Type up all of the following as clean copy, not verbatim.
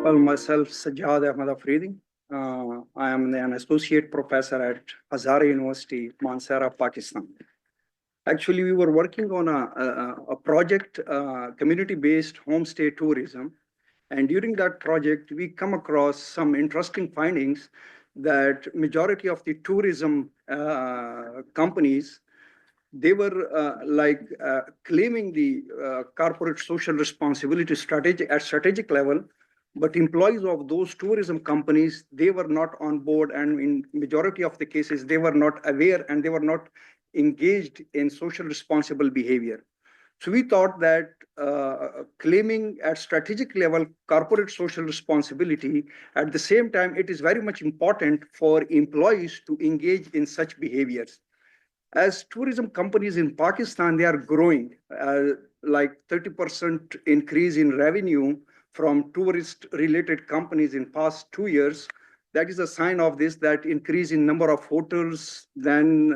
Well, myself, Sajjad Ahmad Afridi. I am an associate professor at Hazara University, Mansehra, Pakistan. Actually, we were working on a project, community-based homestay tourism. And during that project, we come across some interesting findings that majority of the tourism companies, they were claiming the corporate social responsibility at strategic level, but employees of those tourism companies, they were not on board, and in majority of the cases, they were not aware and they were not engaged in social responsible behavior. So we thought that claiming at strategic level corporate social responsibility, at the same time, it is very much important for employees to engage in such behaviors. As tourism companies in Pakistan, they are growing, like 30% increase in revenue from tourist-related companies in past 2 years. That is a sign of this, that increase in number of hotels, then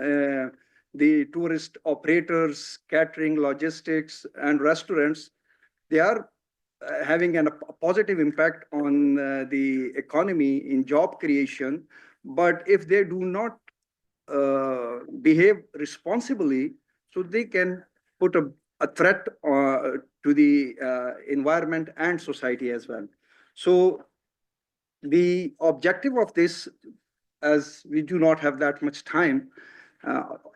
the tourist operators, catering, logistics, and restaurants, they are having a positive impact on the economy in job creation. But if they do not behave responsibly, so they can put a threat to the environment and society as well. So the objective of this, as we do not have that much time,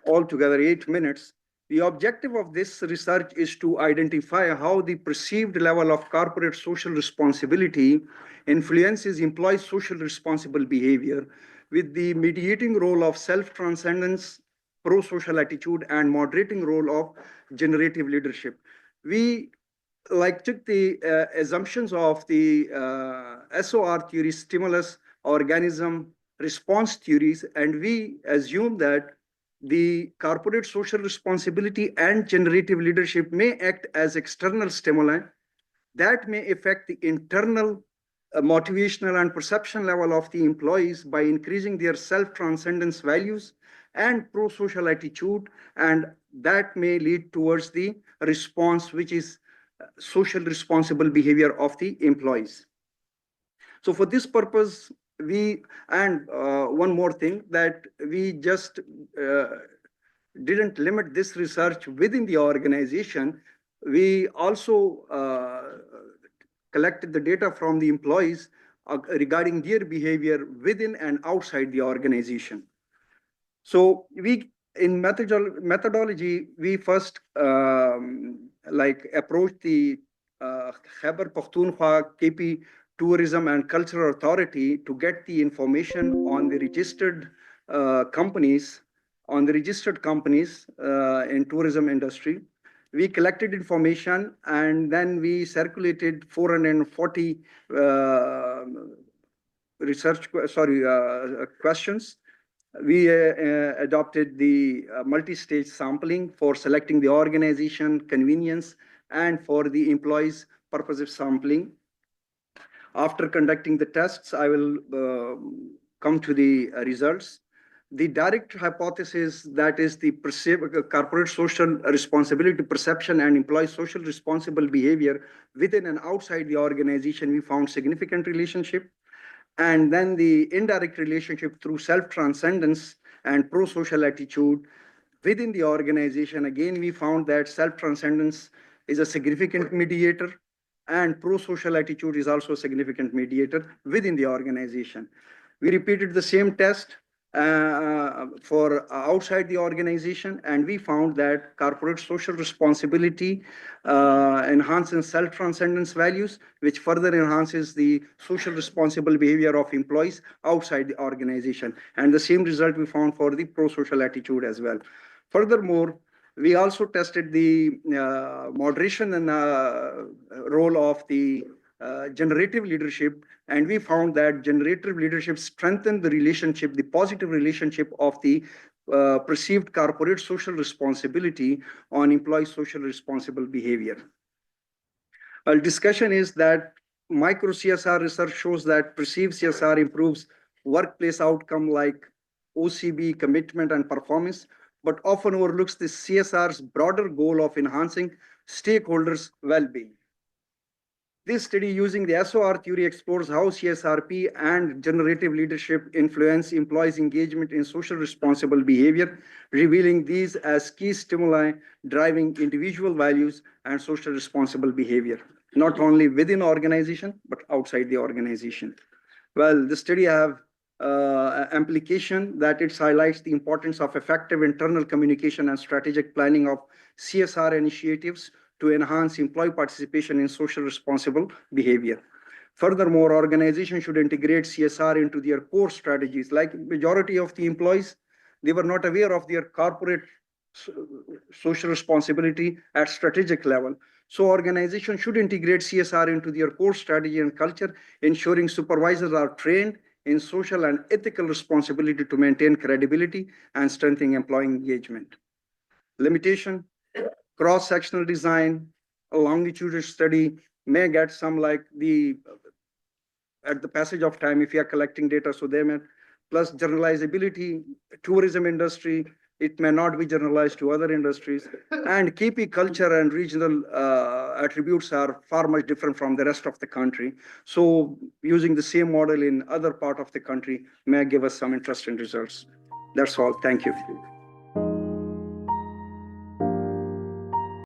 altogether 8 minutes, the objective of this research is to identify how the perceived level of corporate social responsibility influences employees' social responsible behavior, with the mediating role of self-transcendence, pro-social attitude, and moderating role of generative leadership. We took the assumptions of the SOR theory, stimulus, organism, response theories, and we assume that the corporate social responsibility and generative leadership may act as external stimuli that may affect the internal motivational and perception level of the employees by increasing their self-transcendence values and pro-social attitude, and that may lead towards the response, which is social responsible behavior of the employees. So for this purpose, one more thing, that we just didn't limit this research within the organization. We also collected the data from the employees regarding their behavior within and outside the organization. So in methodology, we first approached the Khyber Pakhtunkhwa KP Tourism and Cultural Authority to get the information on the registered companies, in tourism industry. We collected information, and then we circulated 440 questions. We adopted the multi-stage sampling for selecting the organization, convenience, and for the employees' purposive sampling. After conducting the tests, I will come to the results. The direct hypothesis, that is the corporate social responsibility perception and employee social responsible behavior within and outside the organization, we found significant relationship. And then the indirect relationship through self-transcendence and pro-social attitude within the organization, again, we found that self-transcendence is a significant mediator, and pro-social attitude is also a significant mediator within the organization. We repeated the same test for outside the organization, and we found that corporate social responsibility enhances self-transcendence values, which further enhances the social responsible behavior of employees outside the organization. And the same result we found for the pro-social attitude as well. Furthermore, we also tested the moderation and role of the generative leadership, and we found that generative leadership strengthened the relationship, the positive relationship of the perceived corporate social responsibility on employee social responsible behavior. Our discussion is that micro CSR research shows that perceived CSR improves workplace outcome like OCB, commitment, and performance, but often overlooks the CSR's broader goal of enhancing stakeholders' well-being. This study using the SOR theory explores how CSRP and generative leadership influence employees' engagement in social responsible behavior, revealing these as key stimuli driving individual values and social responsible behavior, not only within organization, but outside the organization. Well, the study have implication that it highlights the importance of effective internal communication and strategic planning of CSR initiatives to enhance employee participation in social responsible behavior. Furthermore, organizations should integrate CSR into their core strategies. Like majority of the employees, they were not aware of their corporate social responsibility at strategic level. So organizations should integrate CSR into their core strategy and culture, ensuring supervisors are trained in social and ethical responsibility to maintain credibility and strengthen employee engagement. Limitation, cross-sectional design, a longitudinal study may get some like at the passage of time, if you are collecting data, so they may, plus generalizability, tourism industry, it may not be generalized to other industries. And KP culture and regional attributes are far much different from the rest of the country. So using the same model in other part of the country may give us some interesting results. That's all. Thank you.